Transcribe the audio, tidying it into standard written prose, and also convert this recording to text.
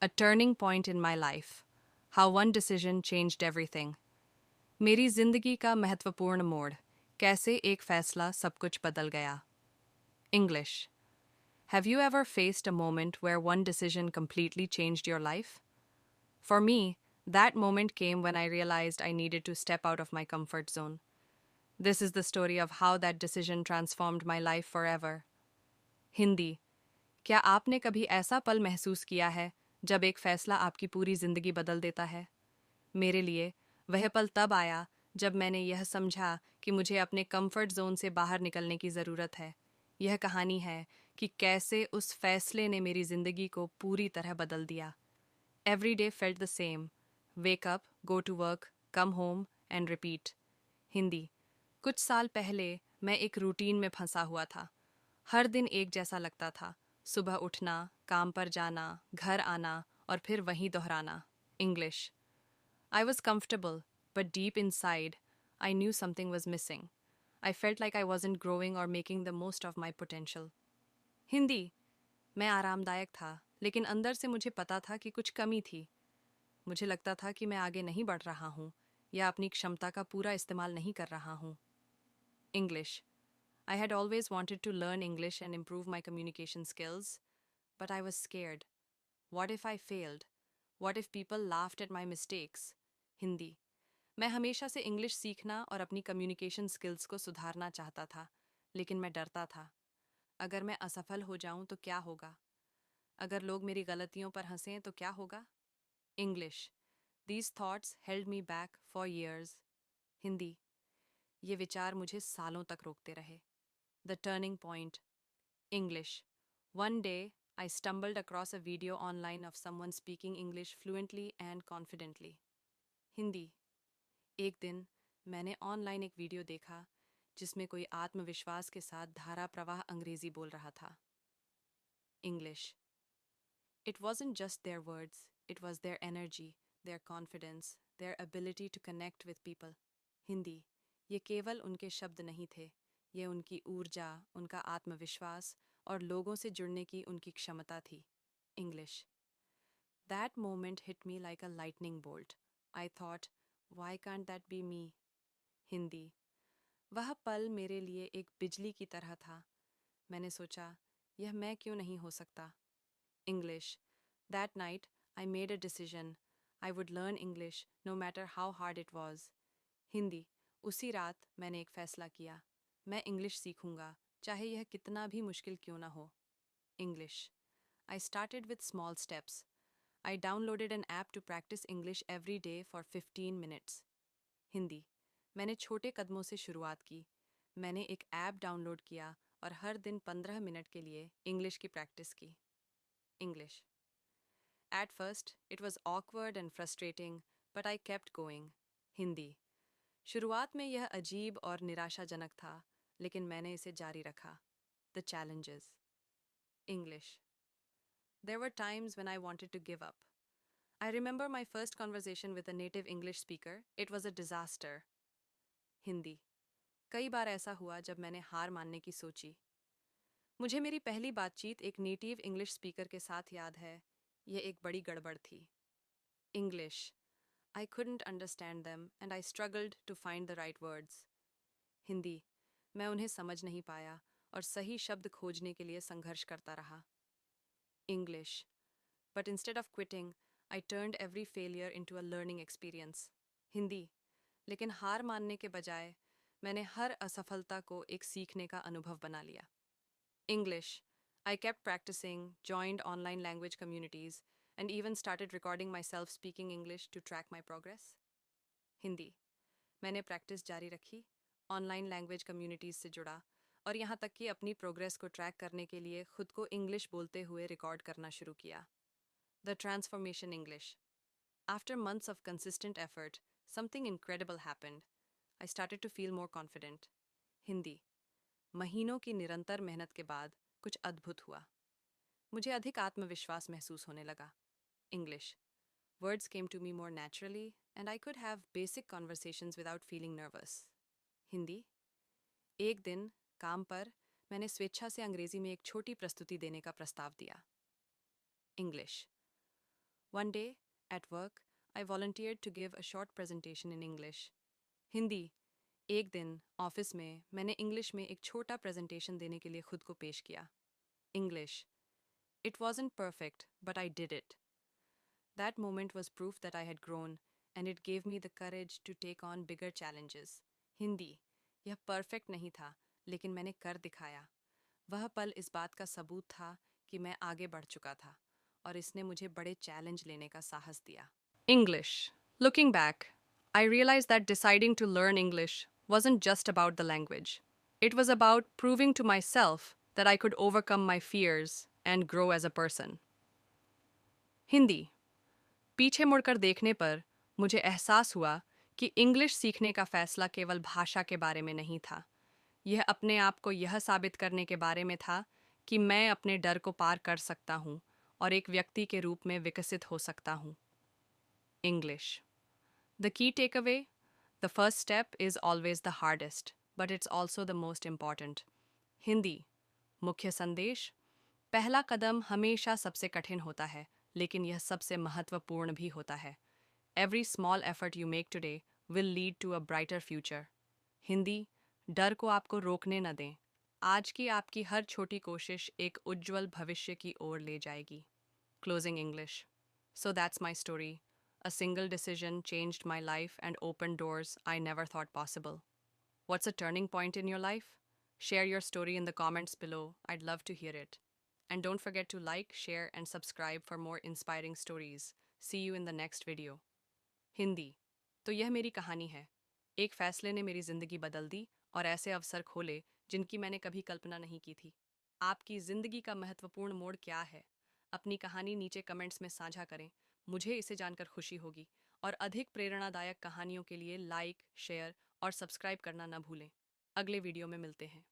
A turning point in my life. How one decision changed everything. मेरी जिंदगी का महत्वपूर्ण मोड़. कैसे एक फैसला सब कुछ बदल गया. English. Have you ever faced a moment where one decision completely changed your life? For me, that moment came when I realized I needed to step out of my comfort zone. This is the story of how that decision transformed my life forever. Hindi. क्या आपने कभी ऐसा पल महसूस किया है जब एक फैसला आपकी पूरी जिंदगी बदल देता है? मेरे लिए वह पल तब आया जब मैंने यह समझा कि मुझे अपने कंफर्ट जोन से बाहर निकलने की ज़रूरत है. यह कहानी है कि कैसे उस फैसले ने मेरी ज़िंदगी को पूरी तरह बदल दिया. Every day felt the same. Wake up, go to work, come home and repeat. Hindi. कुछ साल पहले मैं एक रूटीन में फंसा हुआ था. हर दिन एक जैसा लगता था. सुबह उठना, काम पर जाना, घर आना और फिर वहीं दोहराना. English. I was comfortable, but deep inside, I knew something was missing. I felt like I wasn't growing or making the most of my potential. Hindi. मैं आरामदायक था, लेकिन अंदर से मुझे पता था कि कुछ कमी थी. मुझे लगता था कि मैं आगे नहीं बढ़ रहा हूँ या अपनी क्षमता का पूरा इस्तेमाल नहीं कर रहा हूँ. English. I had always wanted to learn English and improve my communication skills, but I was scared. What if I failed? What if people laughed at my mistakes? Hindi. मैं हमेशा से इंग्लिश सीखना और अपनी कम्युनिकेशन स्किल्स को सुधारना चाहता था, लेकिन मैं डरता था. अगर मैं असफल हो जाऊं तो क्या होगा? अगर लोग मेरी गलतियों पर हंसें तो क्या होगा? English. These thoughts held me back for years. Hindi. ये विचार मुझे सालों तक रोकते रहे. The turning point. English. One day, I stumbled across a video online of someone speaking English fluently and confidently. Hindi. एक दिन मैंने ऑनलाइन एक वीडियो देखा जिसमें कोई आत्मविश्वास के साथ धारा प्रवाह अंग्रेजी बोल रहा था. English. It wasn't just their words, it was their energy, their confidence, their ability to connect with people. Hindi. ये केवल उनके शब्द नहीं थे, ये उनकी ऊर्जा, उनका आत्मविश्वास और लोगों से जुड़ने की उनकी क्षमता थी. English. That moment hit me like a lightning bolt. I thought, why can't that be me? Hindi. वह पल मेरे लिए एक बिजली की तरह था. मैंने सोचा, यह मैं क्यों नहीं हो सकता? English. That night, I made a decision. I would learn English no matter how hard it was. Hindi. उसी रात मैंने एक फैसला किया. मैं इंग्लिश सीखूंगा, चाहे यह कितना भी मुश्किल क्यों ना हो. English. I started with small steps. I downloaded an app to practice English every day for 15 minutes. Hindi. मैंने छोटे कदमों से शुरुआत की. मैंने एक ऐप डाउनलोड किया और हर दिन 15 मिनट के लिए इंग्लिश की प्रैक्टिस की. English. At first, it was awkward and frustrating, but I kept going. Hindi. शुरुआत में यह अजीब और निराशाजनक था, लेकिन मैंने इसे जारी रखा. The challenges. English. There were times when I wanted to give up. I remember my first conversation with a native English speaker. It was a disaster. Hindi. कई बार ऐसा हुआ जब मैंने हार मानने की सोची. मुझे मेरी पहली बातचीत एक नेटिव इंग्लिश स्पीकर के साथ याद है. यह एक बड़ी गड़बड़ थी. English. I couldn't understand them and I struggled to find the right words. Hindi. मैं उन्हें समझ नहीं पाया और सही शब्द खोजने के लिए संघर्ष करता रहा. English. But instead of quitting, I turned every failure into a learning experience. Hindi. लेकिन हार मानने के बजाय मैंने हर असफलता को एक सीखने का अनुभव बना लिया. English. I kept practicing, joined online language communities, and even started recording myself speaking English to track my progress. Hindi. मैंने प्रैक्टिस जारी रखी, ऑनलाइन लैंग्वेज कम्युनिटीज से जुड़ा और यहाँ तक कि अपनी प्रोग्रेस को ट्रैक करने के लिए खुद को इंग्लिश बोलते हुए रिकॉर्ड करना शुरू किया. The transformation English. After months of consistent effort, something incredible happened. I started to feel more confident. Hindi. महीनों की निरंतर मेहनत के बाद कुछ अद्भुत हुआ. मुझे अधिक आत्मविश्वास महसूस होने लगा. English. Words came to me more naturally, and I could have basic conversations without feeling nervous. Hindi. एक दिन काम पर मैंने स्वेच्छा से अंग्रेजी में एक छोटी प्रस्तुति देने का प्रस्ताव दिया. English. One day, at work, I volunteered to give a short presentation in English. Hindi. एक दिन ऑफिस में मैंने इंग्लिश में एक छोटा प्रेजेंटेशन देने के लिए खुद को पेश किया। English. It wasn't perfect, but I did it. That moment was proof that I had grown, and it gave me the courage to take on bigger challenges. Hindi. यह परफेक्ट नहीं था, लेकिन मैंने कर दिखाया। वह पल इस बात का सबूत था कि मैं आगे बढ़ चुका था, और इसने मुझे बड़े चैलेंज लेने का साहस दिया। English. Looking back, I realized that deciding to learn English wasn't just about the language. It was about proving to myself that I could overcome my fears and grow as a person. Hindi. पीछे मुड़कर देखने पर मुझे एहसास हुआ कि English सीखने का फैसला केवल भाषा के बारे में नहीं था। यह अपने आप को यह साबित करने के बारे में था कि मैं अपने डर को पार कर सकता हूँ और एक व्यक्ति के रूप में विकसित हो सकता हूँ। English. The key takeaway: the first step is always the hardest, but it's also the most important. Hindi. मुख्य संदेश: पहला कदम हमेशा सबसे कठिन होता है, लेकिन यह सबसे महत्वपूर्ण भी होता है। Every small effort you make today will lead to a brighter future. Hindi. डर को आपको रोकने न दें। आज की आपकी हर छोटी कोशिश एक उज्जवल भविष्य की ओर ले जाएगी। Closing English. So that's my story. A single decision changed my life and opened doors I never thought possible. What's a turning point in your life? Share your story in the comments below. I'd love to hear it. And don't forget to like, share, and subscribe for more inspiring stories. See you in the next video. Hindi. तो यह मेरी कहानी है। एक फैसले ने मेरी ज़िंदगी बदल दी और ऐसे अवसर खोले जिनकी मैंने कभी कल्पना नहीं की थी। आपकी ज़िंदगी का महत्वपूर्ण मोड़ क्या है? अपनी कहानी नीचे कमेंट्स में साझा करें। मुझे इसे जानकर खुशी होगी। और अधिक प्रेरणादायक कहानियों के लिए लाइक, शेयर और सब्सक्राइब करना न भूलें। अगले वीडियो में मिलते हैं।